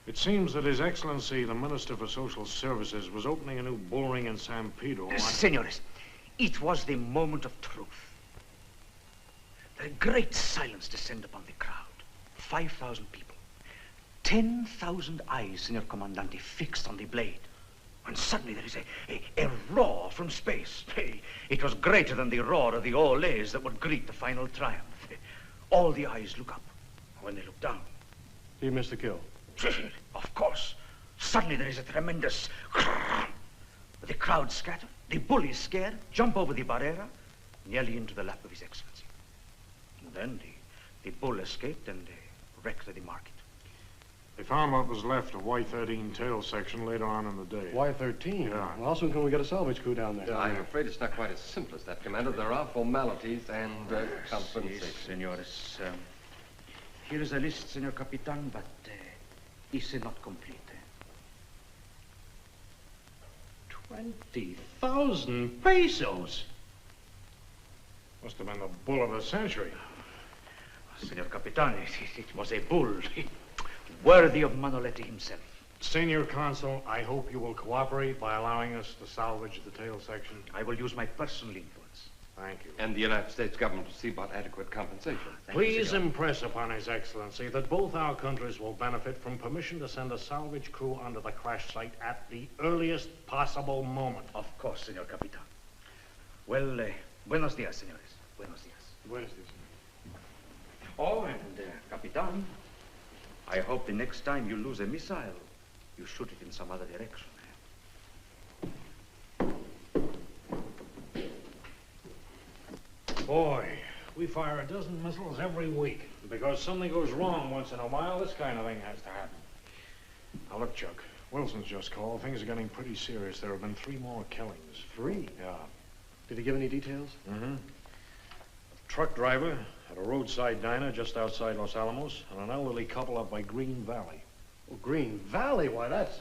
It seems that His Excellency, the Minister for Social Services, was opening a new bull ring in San Pedro. Senores, it was the moment of truth. A great silence descended upon the crowd. 5,000 people. 10,000 eyes, Senor Comandante, fixed on the blade. And suddenly there is a roar from space. It was greater than the roar of the Olés that would greet the final triumph. All the eyes look up. When they look down... You missed the kill? Of course. Suddenly there is a tremendous... The crowd scatter. The bull is scared, jump over the barrera, nearly into the lap of His Excellency. And then the bull escaped and wrecked the market. They found what was left of Y-13 tail section later on in the day. Y-13? Yeah. Well, how soon can we get a salvage crew down there? I'm afraid it's not quite as simple as that, Commander. There are formalities and compensation. Yes, senores. Here is a list, Senor Capitan, but is not complete. 20,000 pesos? Must have been the bull of the century. Senor Capitan, it was a bull, worthy of Manoletti himself. Senor Consul, I hope you will cooperate by allowing us to salvage the tail section. I will use my personal influence. Thank you. And the United States government will see about adequate compensation. Please impress upon His Excellency that both our countries will benefit from permission to send a salvage crew onto the crash site at the earliest possible moment. Of course, Senor Capitan. Well, buenos dias, senores. Buenos dias. Buenos dias. Oh, and, Capitan, I hope the next time you lose a missile, you shoot it in some other direction. Boy, we fire a dozen missiles every week. Because something goes wrong once in a while, this kind of thing has to happen. Now, look, Chuck, Wilson's just called. Things are getting pretty serious. There have been 3 more killings. 3? Yeah. Did he give any details? Mm-hmm. A truck driver at a roadside diner just outside Los Alamos, and an elderly couple up by Green Valley. Oh, Green Valley? Why, that's...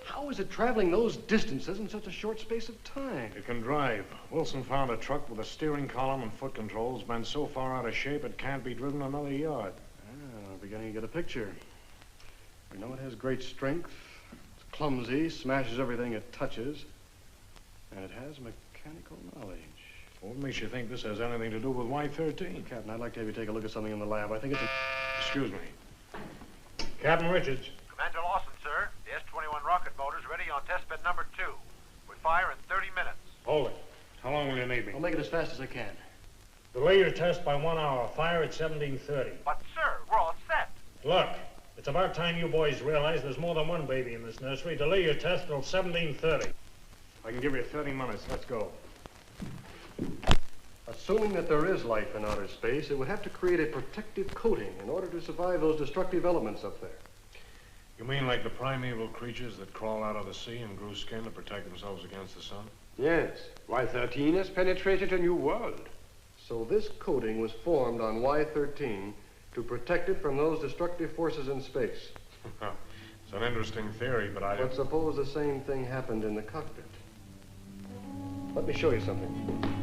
How is it traveling those distances in such a short space of time? It can drive. Wilson found a truck with a steering column and foot controls been so far out of shape it can't be driven another yard. Ah, beginning to get a picture. We know it has great strength. It's clumsy, smashes everything it touches. And it has mechanical knowledge. What makes you think this has anything to do with Y-13? Captain, I'd like to have you take a look at something in the lab. I think it's a... Excuse me. Captain Richards. Commander Lawson, sir. The S-21 rocket motor's ready on test bed number 2. We fire in 30 minutes. Hold it. How long will you need me? I'll make it as fast as I can. Delay your test by 1 hour. Fire at 17:30. But, sir, we're all set. Look, it's about time you boys realize there's more than one baby in this nursery. Delay your test till 17:30. I can give you 30 minutes. Let's go. Assuming that there is life in outer space, it would have to create a protective coating in order to survive those destructive elements up there. You mean like the primeval creatures that crawl out of the sea and grew skin to protect themselves against the sun? Yes. Y-13 has penetrated a new world. So this coating was formed on Y-13 to protect it from those destructive forces in space. It's an interesting theory, but But suppose the same thing happened in the cockpit. Let me show you something.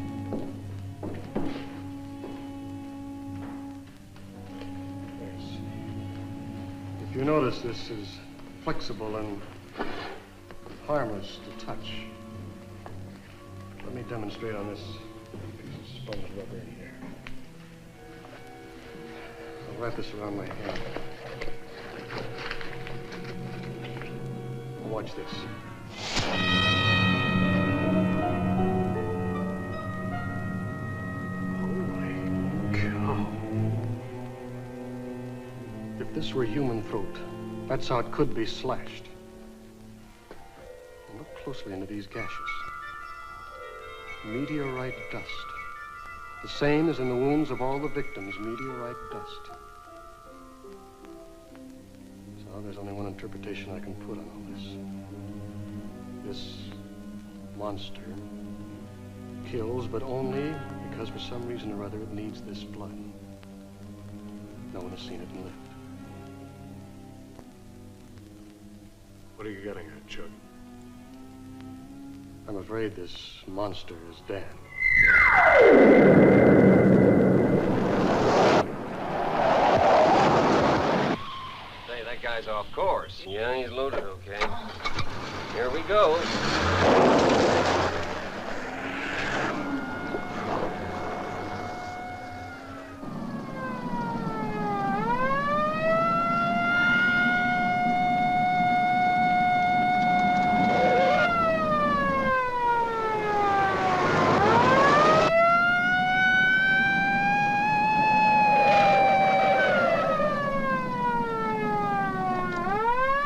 If you notice, this is flexible and harmless to touch. Let me demonstrate on this piece of sponge rubber in here. I'll wrap this around my hand. Watch this. If this were human throat, that's how it could be slashed. And look closely into these gashes. Meteorite dust. The same as in the wounds of all the victims, meteorite dust. So there's only one interpretation I can put on all this. This monster kills, but only because for some reason or other it needs this blood. No one has seen it and lived. What are you getting at, Chuck? I'm afraid this monster is Dan. Say, that guy's off course. Yeah, he's loaded okay. Here we go.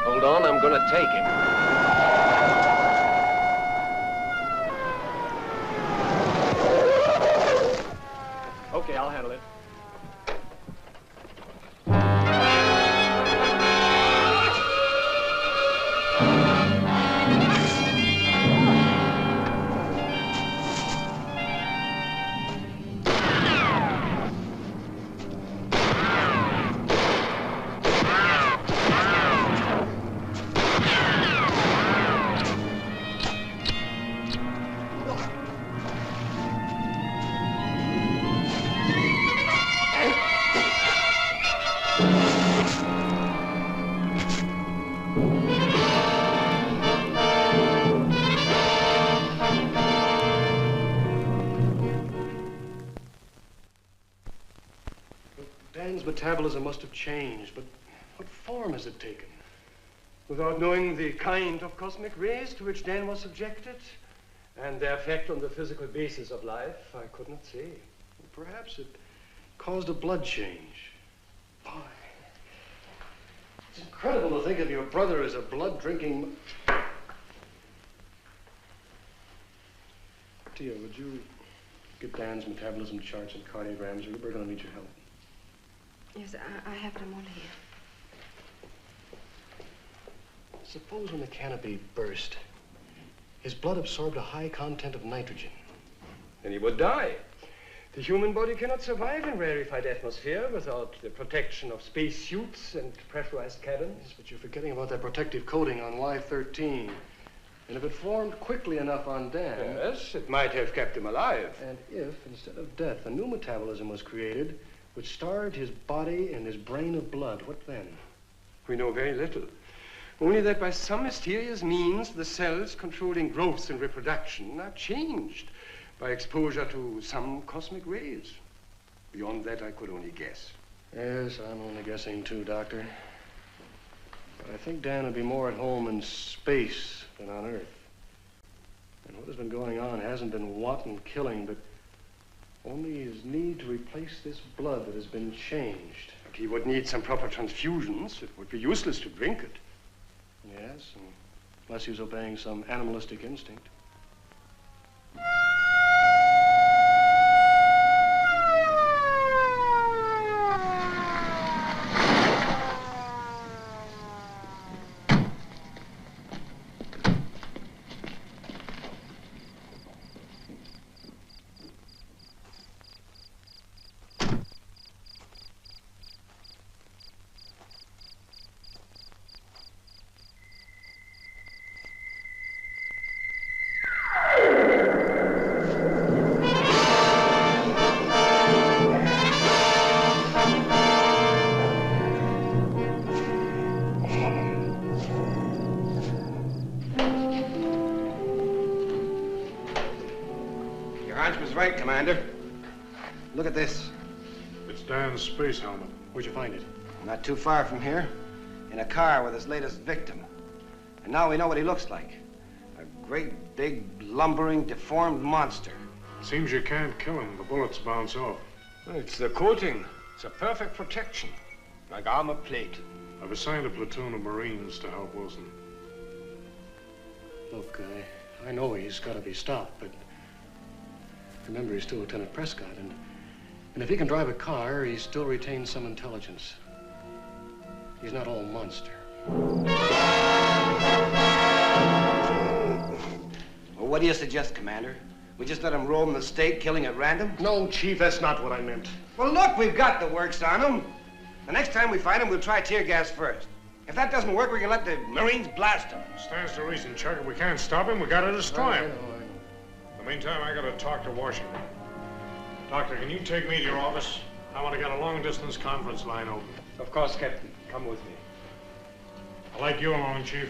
Hold on, I'm gonna take him. Okay, I'll handle it. Dan's metabolism must have changed, but what form has it taken? Without knowing the kind of cosmic rays to which Dan was subjected and their effect on the physical basis of life, I could not say. Perhaps it caused a blood change. Boy, it's incredible to think of your brother as a blood-drinking... Tia, would you get Dan's metabolism charts and cardiograms? We're going to need your help. Yes, I have them all here. Suppose when the canopy burst, his blood absorbed a high content of nitrogen. Then he would die. The human body cannot survive in rarefied atmosphere without the protection of space suits and pressurized cabins. Yes, but you're forgetting about that protective coating on Y13. And if it formed quickly enough on Dan... Yes, it might have kept him alive. And if, instead of death, a new metabolism was created which starved his body and his brain of blood, what then? We know very little. Only that by some mysterious means, the cells controlling growth and reproduction are changed by exposure to some cosmic rays. Beyond that, I could only guess. Yes, I'm only guessing too, Doctor. But I think Dan would be more at home in space than on Earth. And what has been going on hasn't been wanton killing, but only his need to replace this blood that has been changed. But he would need some proper transfusions. It would be useless to drink it. Yes, unless he was obeying some animalistic instinct. Sarge was right, Commander. Look at this. It's Dan's space helmet. Where'd you find it? Not too far from here, in a car with his latest victim. And now we know what he looks like. A great, big, lumbering, deformed monster. Seems you can't kill him. The bullets bounce off. It's the coating. It's a perfect protection, like armor plate. I've assigned a platoon of Marines to help Wilson. Look, I know he's got to be stopped, but remember, he's still Lieutenant Prescott, and if he can drive a car, he still retains some intelligence. He's not all monster. Well, what do you suggest, Commander? We just let him roam the state, killing at random? No, Chief, that's not what I meant. Well, look, we've got the works on him. The next time we find him, we'll try tear gas first. If that doesn't work, we can let the Marines blast him. Stands to reason, Chuck. If we can't stop him, we gotta destroy him. In the meantime, I gotta talk to Washington. Doctor, can you take me to your office? I want to get a long-distance conference line open. Of course, Captain. Come with me. I like you along, Chief.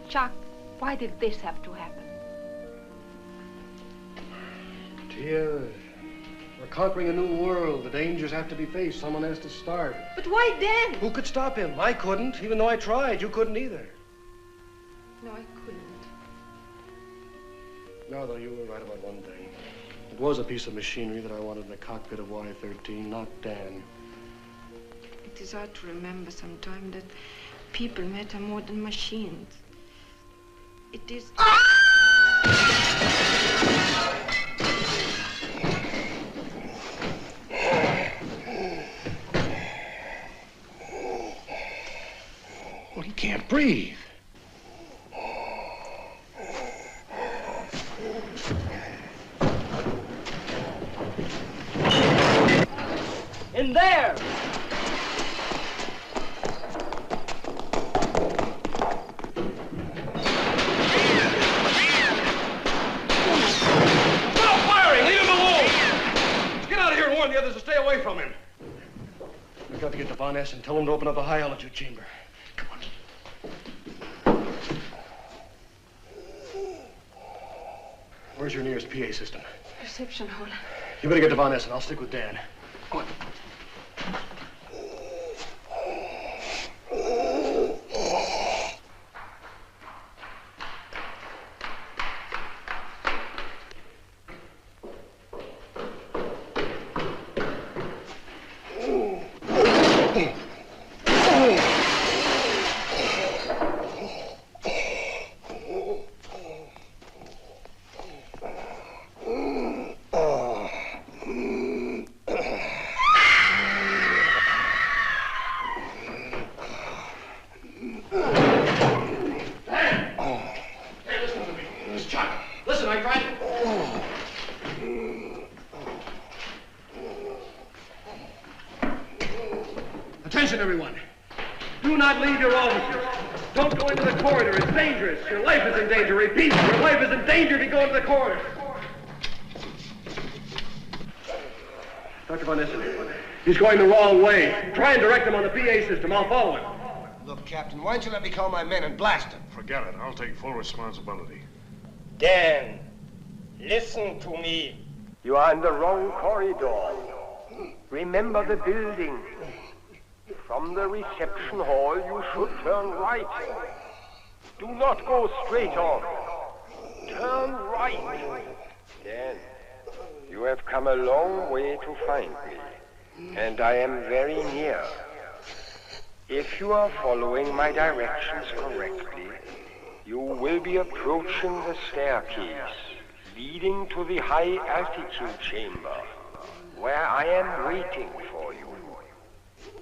Chuck, why did this have to happen? Tia, we're conquering a new world. The dangers have to be faced. Someone has to start. But why Dan? Who could stop him? I couldn't, even though I tried. You couldn't either. No, I couldn't. No, though, you were right about one thing. It was a piece of machinery that I wanted in the cockpit of Y-13, not Dan. It is hard to remember sometimes that people matter more than machines. It is... Well, he can't breathe. In there! Stop firing! Leave him alone! Get out of here and warn the others to stay away from him. I've got to get to Von Ness and tell him to open up the high-altitude chamber. Come on. Where's your nearest PA system? Reception hall. You better get to Von Ness and I'll stick with Dan. Come on. Attention, everyone. Do not leave your offices. Don't go into the corridor. It's dangerous. Your life is in danger. Repeat, your life is in danger if you go into the corridor. Dr. Von Essen, he's going the wrong way. Try and direct him on the PA system. I'll follow him. Look, Captain, why don't you let me call my men and blast him? Forget it. I'll take full responsibility. Dan, listen to me. You are in the wrong corridor. Remember the building. From the reception hall, you should turn right. Do not go straight on. Turn right. Dan, you have come a long way to find me, and I am very near. If you are following my directions correctly, you will be approaching the staircase leading to the high-altitude chamber, where I am waiting for you.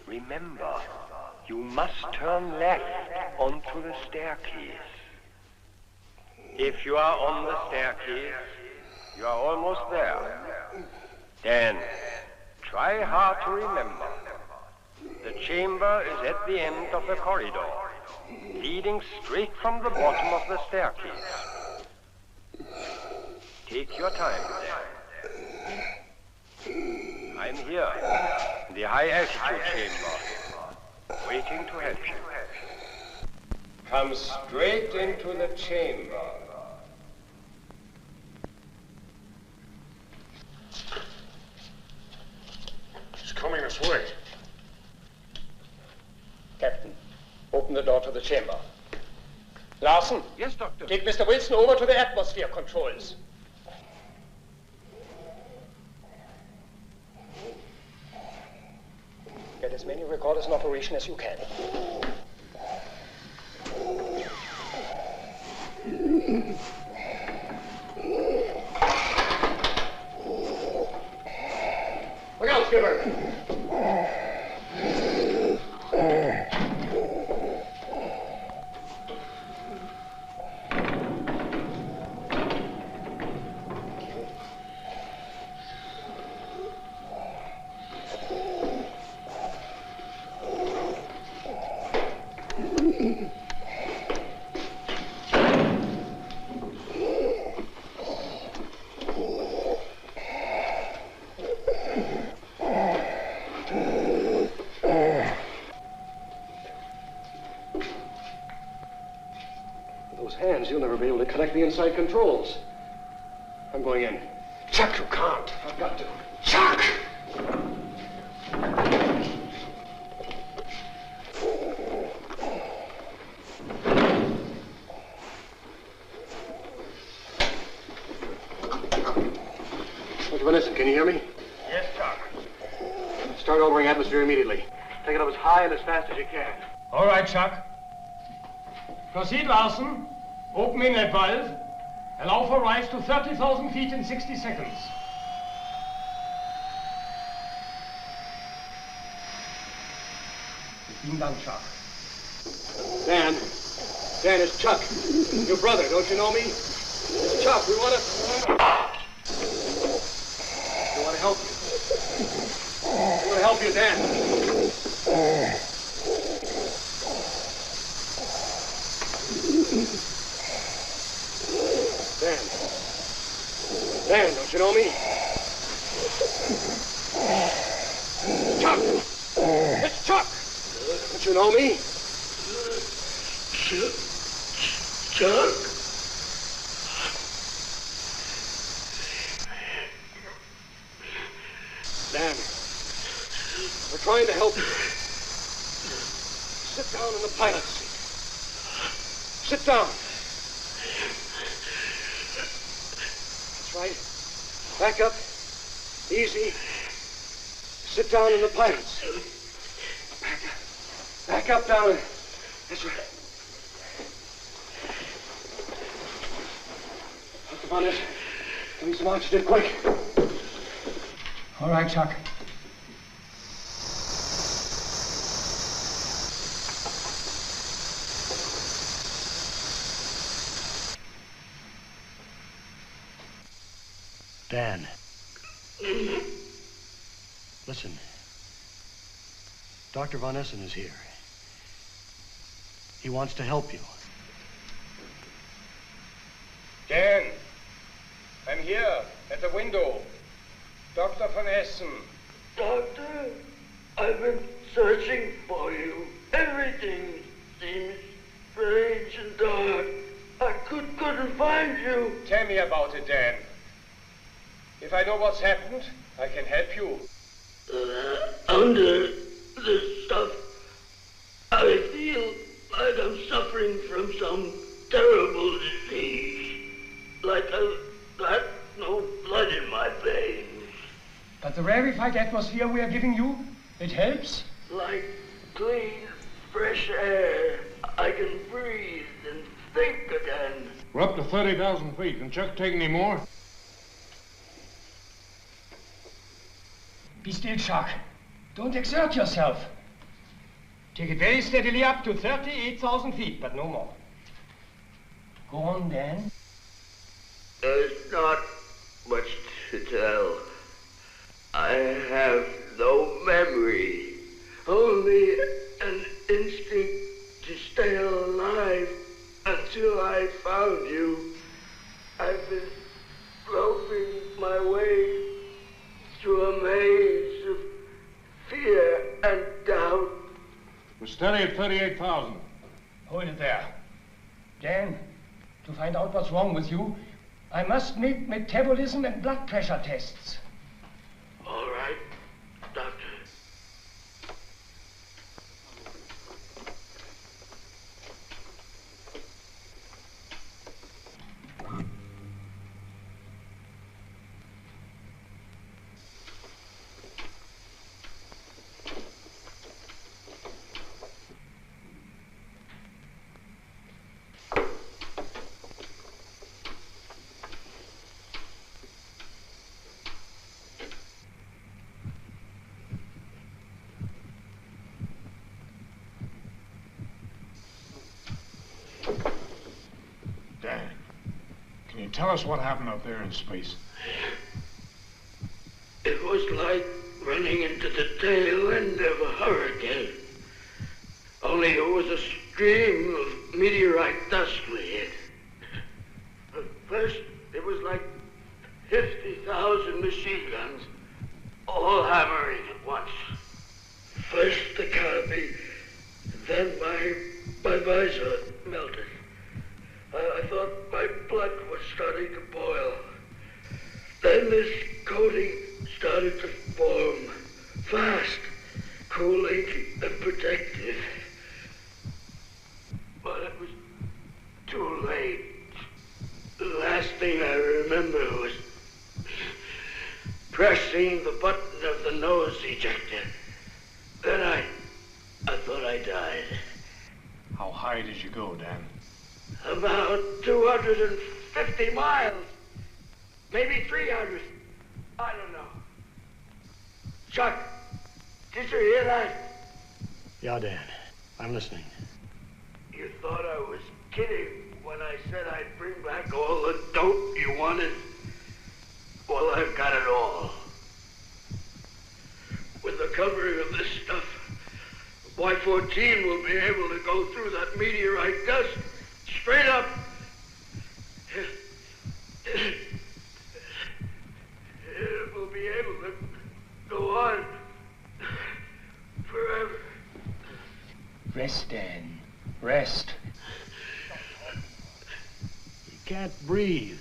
Remember, you must turn left onto the staircase. If you are on the staircase, you are almost there. Then, try hard to remember. The chamber is at the end of the corridor, leading straight from the bottom of the staircase. Take your time, then. I'm here, in the high-altitude chamber, waiting to help you. Come straight into the chamber. She's coming this way. Captain, open the door to the chamber. Larson? Yes, Doctor. Take Mr. Wilson over to the atmosphere controls. Get as many recorders in operation as you can. Look out, Skipper! Those hands, you'll never be able to connect the inside controls. I'm going in. Chuck, you can't. I've got to. Chuck! Dr. Vanessa, can you hear me? Yes, Chuck. Start altering atmosphere immediately. Take it up as high and as fast as you can. All right, Chuck. Proceed, Larson. Open inlet valve. Allow for rise to 30,000 feet in 60 seconds. It's been done, Chuck. Dan, it's Chuck. Your brother, don't you know me? It's Chuck. We want to help you. We want to help you, Dan. Dan, don't you know me? Chuck! It's Chuck! Don't you know me? Chuck? Dan, we're trying to help you. Sit down in the pilot's seat. Sit down. That's right. Back up. Easy. Sit down in the pilot's seat. Back up, down. That's right. Dr. Vanessa, give me some oxygen, quick. All right, Chuck. Dan. Listen. Dr. Von Essen is here. He wants to help you. Dan, I'm here at the window. Dr. Von Essen. Doctor, I've been searching for you. Everything seems strange and dark. I couldn't find you. Tell me about it, Dan. If I know what's happened, I can help you. Under this stuff, I feel like I'm suffering from some terrible disease. Like I've got no blood in my veins. But the rarefied atmosphere we are giving you, it helps? Like clean, fresh air. I can breathe and think again. We're up to 30,000 feet. Can Chuck take any more? Be still, Chuck. Don't exert yourself. Take it very steadily up to 38,000 feet, but no more. Go on, Dan. There's not much to tell. I have no memory, only an instinct to stay alive until I found you. I've been groping my way through a maze of fear and doubt. We're steady at 38,000. Hold it there. Dan, to find out what's wrong with you, I must make metabolism and blood pressure tests. All right, Doctor. Dan, can you tell us what happened up there in space? It was like running into the tail end of a hurricane. Only it was a stream of meteorite dust we hit. First, it was like 50,000 machine guns, all hammering at once. First the canopy, then my visor melted. I thought my blood was starting to boil. Then this coating started to form, fast, cooling and protective. But it was too late. The last thing I remember was pressing the button of the nose ejector. Then I thought I died. How high did you go, Dan? About 250 miles. Maybe 300. I don't know. Chuck, did you hear that? Yeah, Dan. I'm listening. You thought I was kidding when I said I'd bring back all the dope you wanted? Well, I've got it all. With the covering of this stuff, Y-14 will be able to go through that meteorite dust straight up. It will be able to go on forever. Rest, Dan. Rest. You can't breathe.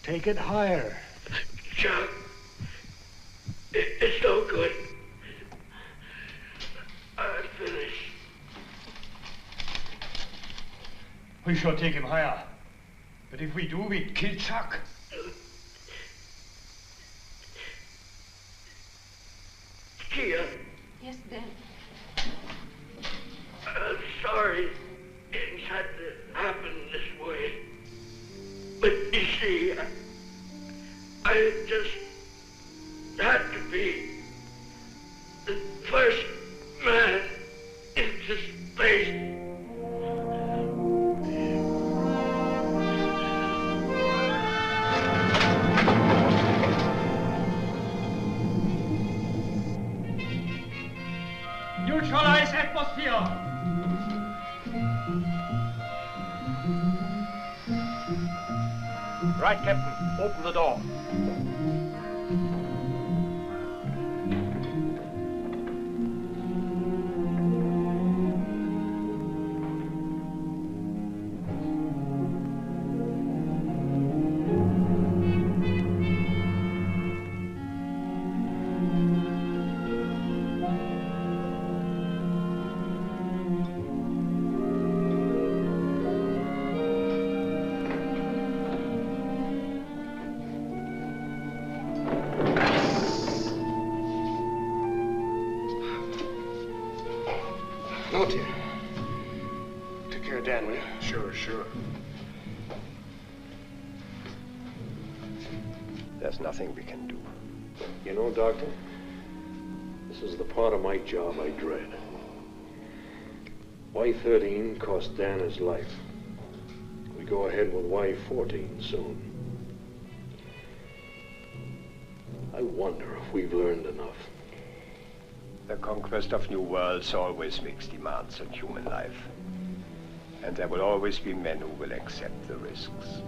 Take it higher. Chuck, it's no good. I'm finished. We shall take him higher. But if we do, we kill Chuck. Kia. Yes, Dan. I'm sorry things had to happen this way. But you see, I just had to be the first man into space. Neutralize atmosphere. Right, Captain. Open the door. Note here. Take care of Dan, will you? Sure. There's nothing we can do. You know, Doctor, this is the part of my job I dread. Y-13 cost Dan his life. We go ahead with Y-14 soon. I wonder if we've learned enough. The conquest of new worlds always makes demands on human life. And there will always be men who will accept the risks.